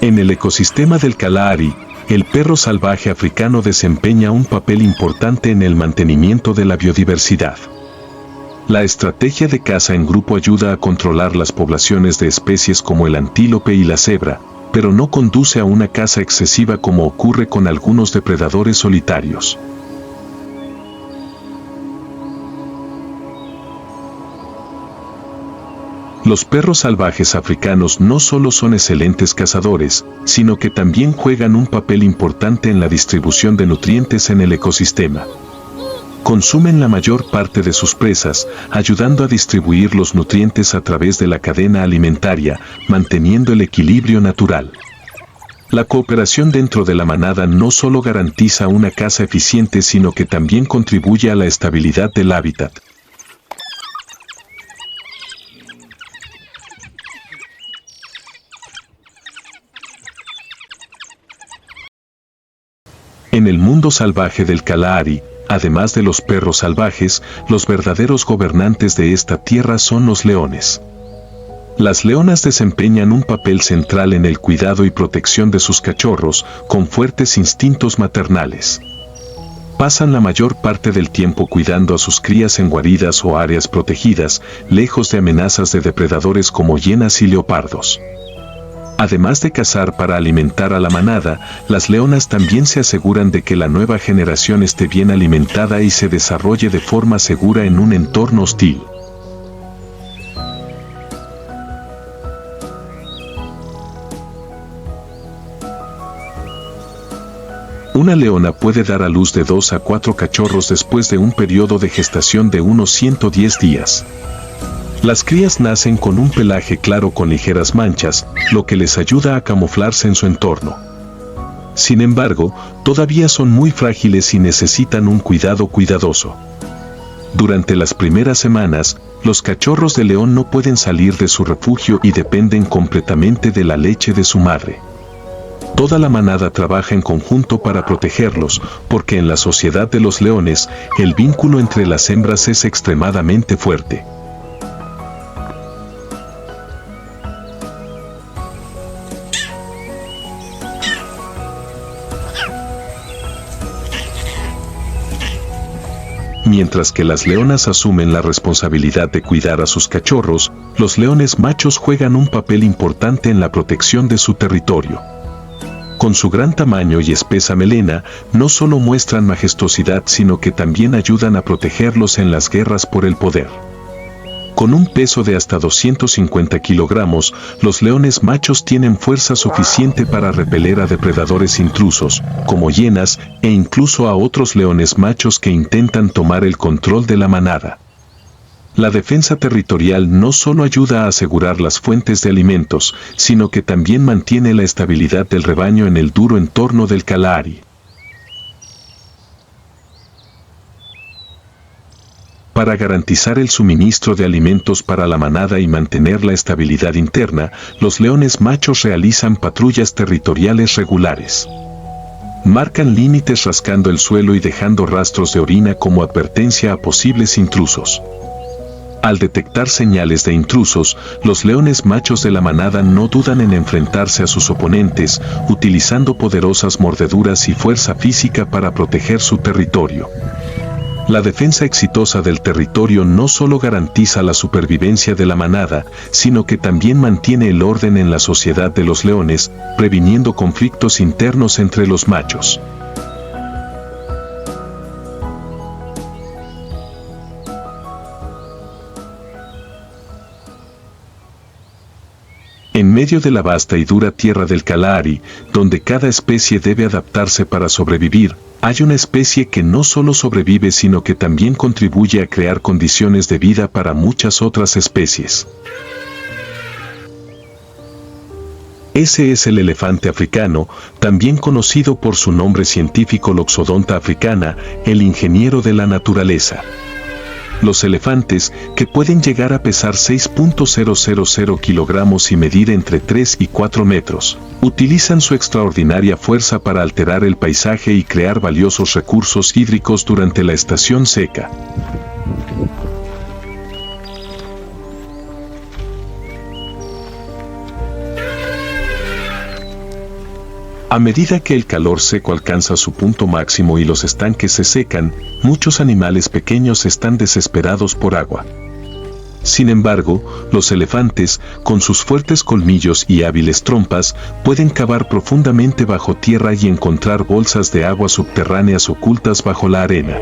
En el ecosistema del Kalahari, el perro salvaje africano desempeña un papel importante en el mantenimiento de la biodiversidad. La estrategia de caza en grupo ayuda a controlar las poblaciones de especies como el antílope y la cebra, pero no conduce a una caza excesiva como ocurre con algunos depredadores solitarios. Los perros salvajes africanos no solo son excelentes cazadores, sino que también juegan un papel importante en la distribución de nutrientes en el ecosistema. Consumen la mayor parte de sus presas, ayudando a distribuir los nutrientes a través de la cadena alimentaria, manteniendo el equilibrio natural. La cooperación dentro de la manada no solo garantiza una caza eficiente, sino que también contribuye a la estabilidad del hábitat. En el mundo salvaje del Kalahari, además de los perros salvajes, los verdaderos gobernantes de esta tierra son los leones. Las leonas desempeñan un papel central en el cuidado y protección de sus cachorros, con fuertes instintos maternales. Pasan la mayor parte del tiempo cuidando a sus crías en guaridas o áreas protegidas, lejos de amenazas de depredadores como hienas y leopardos. Además de cazar para alimentar a la manada, las leonas también se aseguran de que la nueva generación esté bien alimentada y se desarrolle de forma segura en un entorno hostil. Una leona puede dar a luz de 2 a 4 cachorros después de un periodo de gestación de unos 110 días. Las crías nacen con un pelaje claro con ligeras manchas, lo que les ayuda a camuflarse en su entorno. Sin embargo, todavía son muy frágiles y necesitan un cuidado cuidadoso. Durante las primeras semanas, los cachorros de león no pueden salir de su refugio y dependen completamente de la leche de su madre. Toda la manada trabaja en conjunto para protegerlos, porque en la sociedad de los leones, el vínculo entre las hembras es extremadamente fuerte. Mientras que las leonas asumen la responsabilidad de cuidar a sus cachorros, los leones machos juegan un papel importante en la protección de su territorio. Con su gran tamaño y espesa melena, no solo muestran majestuosidad sino que también ayudan a protegerlos en las guerras por el poder. Con un peso de hasta 250 kilogramos, los leones machos tienen fuerza suficiente para repeler a depredadores intrusos, como hienas, e incluso a otros leones machos que intentan tomar el control de la manada. La defensa territorial no solo ayuda a asegurar las fuentes de alimentos, sino que también mantiene la estabilidad del rebaño en el duro entorno del Kalahari. Para garantizar el suministro de alimentos para la manada y mantener la estabilidad interna, los leones machos realizan patrullas territoriales regulares. Marcan límites rascando el suelo y dejando rastros de orina como advertencia a posibles intrusos. Al detectar señales de intrusos, los leones machos de la manada no dudan en enfrentarse a sus oponentes, utilizando poderosas mordeduras y fuerza física para proteger su territorio. La defensa exitosa del territorio no solo garantiza la supervivencia de la manada, sino que también mantiene el orden en la sociedad de los leones, previniendo conflictos internos entre los machos. En medio de la vasta y dura tierra del Kalahari, donde cada especie debe adaptarse para sobrevivir, hay una especie que no solo sobrevive sino que también contribuye a crear condiciones de vida para muchas otras especies. Ese es el elefante africano, también conocido por su nombre científico Loxodonta africana, el ingeniero de la naturaleza. Los elefantes, que pueden llegar a pesar 6.000 kilogramos y medir entre 3 y 4 metros, utilizan su extraordinaria fuerza para alterar el paisaje y crear valiosos recursos hídricos durante la estación seca. A medida que el calor seco alcanza su punto máximo y los estanques se secan, muchos animales pequeños están desesperados por agua. Sin embargo, los elefantes, con sus fuertes colmillos y hábiles trompas, pueden cavar profundamente bajo tierra y encontrar bolsas de agua subterráneas ocultas bajo la arena.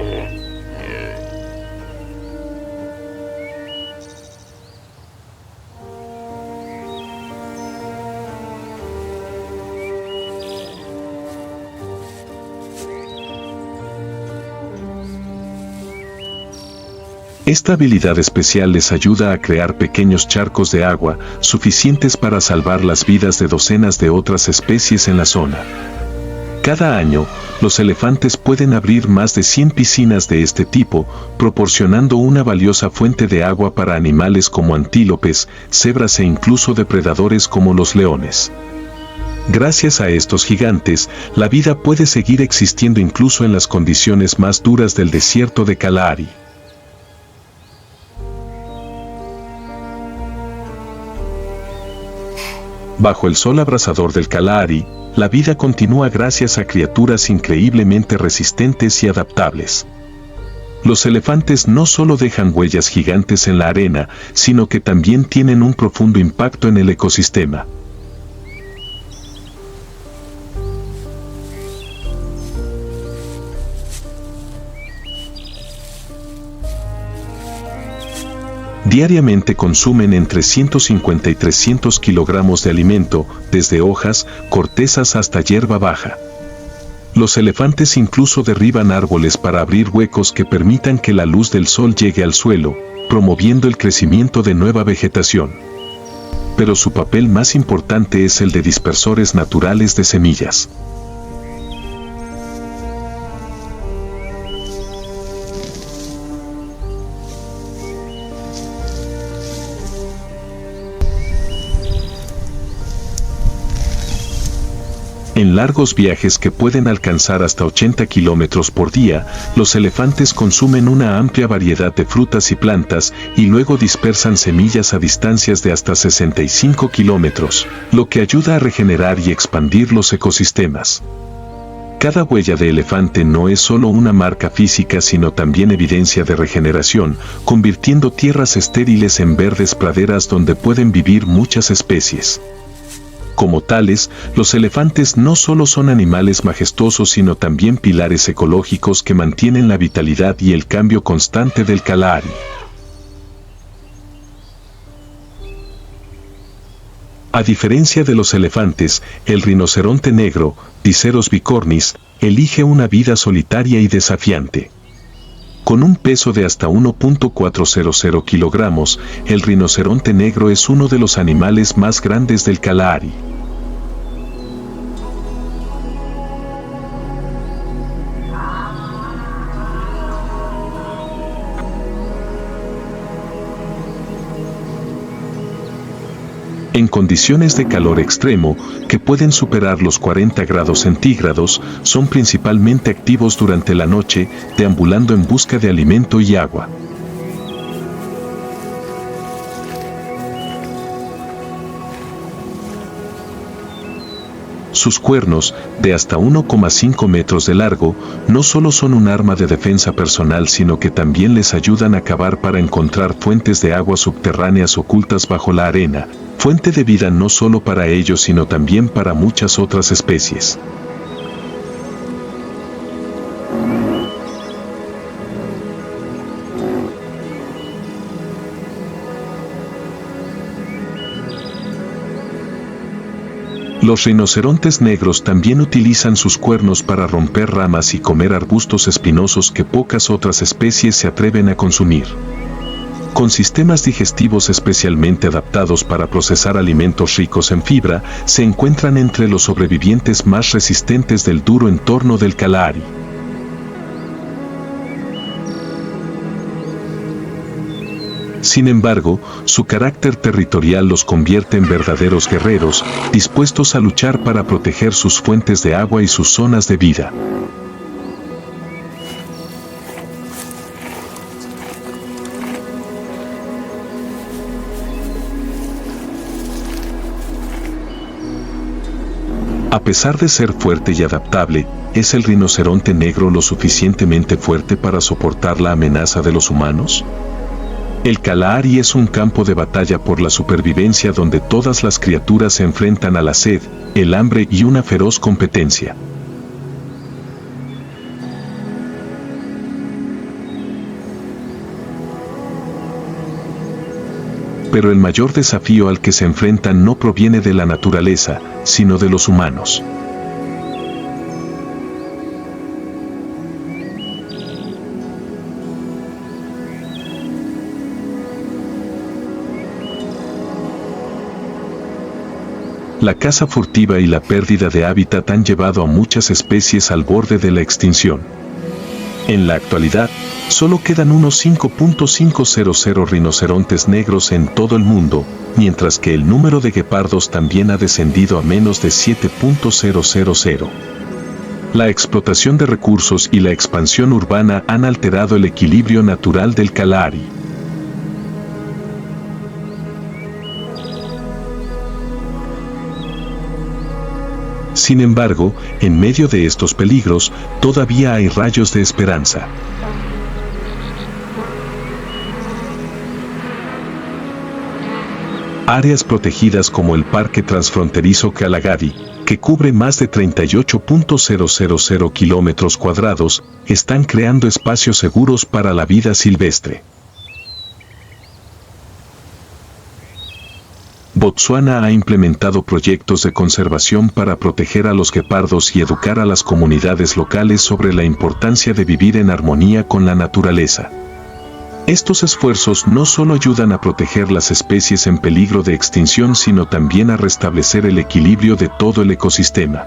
Esta habilidad especial les ayuda a crear pequeños charcos de agua, suficientes para salvar las vidas de docenas de otras especies en la zona. Cada año, los elefantes pueden abrir más de 100 piscinas de este tipo, proporcionando una valiosa fuente de agua para animales como antílopes, cebras e incluso depredadores como los leones. Gracias a estos gigantes, la vida puede seguir existiendo incluso en las condiciones más duras del desierto de Kalahari. Bajo el sol abrasador del Kalahari, la vida continúa gracias a criaturas increíblemente resistentes y adaptables. Los elefantes no solo dejan huellas gigantes en la arena, sino que también tienen un profundo impacto en el ecosistema. Diariamente consumen entre 150 y 300 kilogramos de alimento, desde hojas, cortezas hasta hierba baja. Los elefantes incluso derriban árboles para abrir huecos que permitan que la luz del sol llegue al suelo, promoviendo el crecimiento de nueva vegetación. Pero su papel más importante es el de dispersores naturales de semillas. En largos viajes que pueden alcanzar hasta 80 kilómetros por día, los elefantes consumen una amplia variedad de frutas y plantas y luego dispersan semillas a distancias de hasta 65 kilómetros, lo que ayuda a regenerar y expandir los ecosistemas. Cada huella de elefante no es solo una marca física sino también evidencia de regeneración, convirtiendo tierras estériles en verdes praderas donde pueden vivir muchas especies. Como tales, los elefantes no solo son animales majestuosos sino también pilares ecológicos que mantienen la vitalidad y el cambio constante del Kalahari. A diferencia de los elefantes, el rinoceronte negro, Diceros bicornis, elige una vida solitaria y desafiante. Con un peso de hasta 1.400 kilogramos, el rinoceronte negro es uno de los animales más grandes del Kalahari. En condiciones de calor extremo, que pueden superar los 40 grados centígrados, son principalmente activos durante la noche, deambulando en busca de alimento y agua. Sus cuernos, de hasta 1,5 metros de largo, no solo son un arma de defensa personal sino que también les ayudan a cavar para encontrar fuentes de agua subterráneas ocultas bajo la arena, fuente de vida no solo para ellos sino también para muchas otras especies. Los rinocerontes negros también utilizan sus cuernos para romper ramas y comer arbustos espinosos que pocas otras especies se atreven a consumir. Con sistemas digestivos especialmente adaptados para procesar alimentos ricos en fibra, se encuentran entre los sobrevivientes más resistentes del duro entorno del Kalahari. Sin embargo, su carácter territorial los convierte en verdaderos guerreros, dispuestos a luchar para proteger sus fuentes de agua y sus zonas de vida. A pesar de ser fuerte y adaptable, ¿es el rinoceronte negro lo suficientemente fuerte para soportar la amenaza de los humanos? El Kalahari es un campo de batalla por la supervivencia donde todas las criaturas se enfrentan a la sed, el hambre y una feroz competencia. Pero el mayor desafío al que se enfrentan no proviene de la naturaleza, sino de los humanos. La caza furtiva y la pérdida de hábitat han llevado a muchas especies al borde de la extinción. En la actualidad, solo quedan unos 5.500 rinocerontes negros en todo el mundo, mientras que el número de guepardos también ha descendido a menos de 7.000. La explotación de recursos y la expansión urbana han alterado el equilibrio natural del Kalahari. Sin embargo, en medio de estos peligros, todavía hay rayos de esperanza. Áreas protegidas como el Parque Transfronterizo Kalahari, que cubre más de 38.000 kilómetros cuadrados, están creando espacios seguros para la vida silvestre. Botsuana ha implementado proyectos de conservación para proteger a los guepardos y educar a las comunidades locales sobre la importancia de vivir en armonía con la naturaleza. Estos esfuerzos no solo ayudan a proteger las especies en peligro de extinción, sino también a restablecer el equilibrio de todo el ecosistema.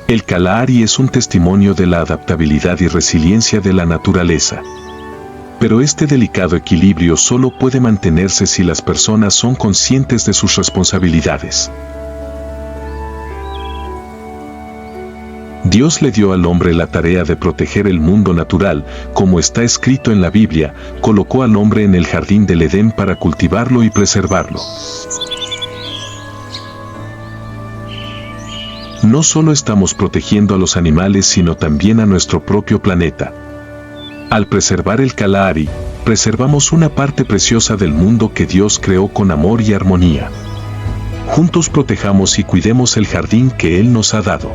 El Kalahari es un testimonio de la adaptabilidad y resiliencia de la naturaleza. Pero este delicado equilibrio solo puede mantenerse si las personas son conscientes de sus responsabilidades. Dios le dio al hombre la tarea de proteger el mundo natural, como está escrito en la Biblia, colocó al hombre en el jardín del Edén para cultivarlo y preservarlo. No solo estamos protegiendo a los animales, sino también a nuestro propio planeta. Al preservar el Kalahari, preservamos una parte preciosa del mundo que Dios creó con amor y armonía. Juntos protejamos y cuidemos el jardín que Él nos ha dado.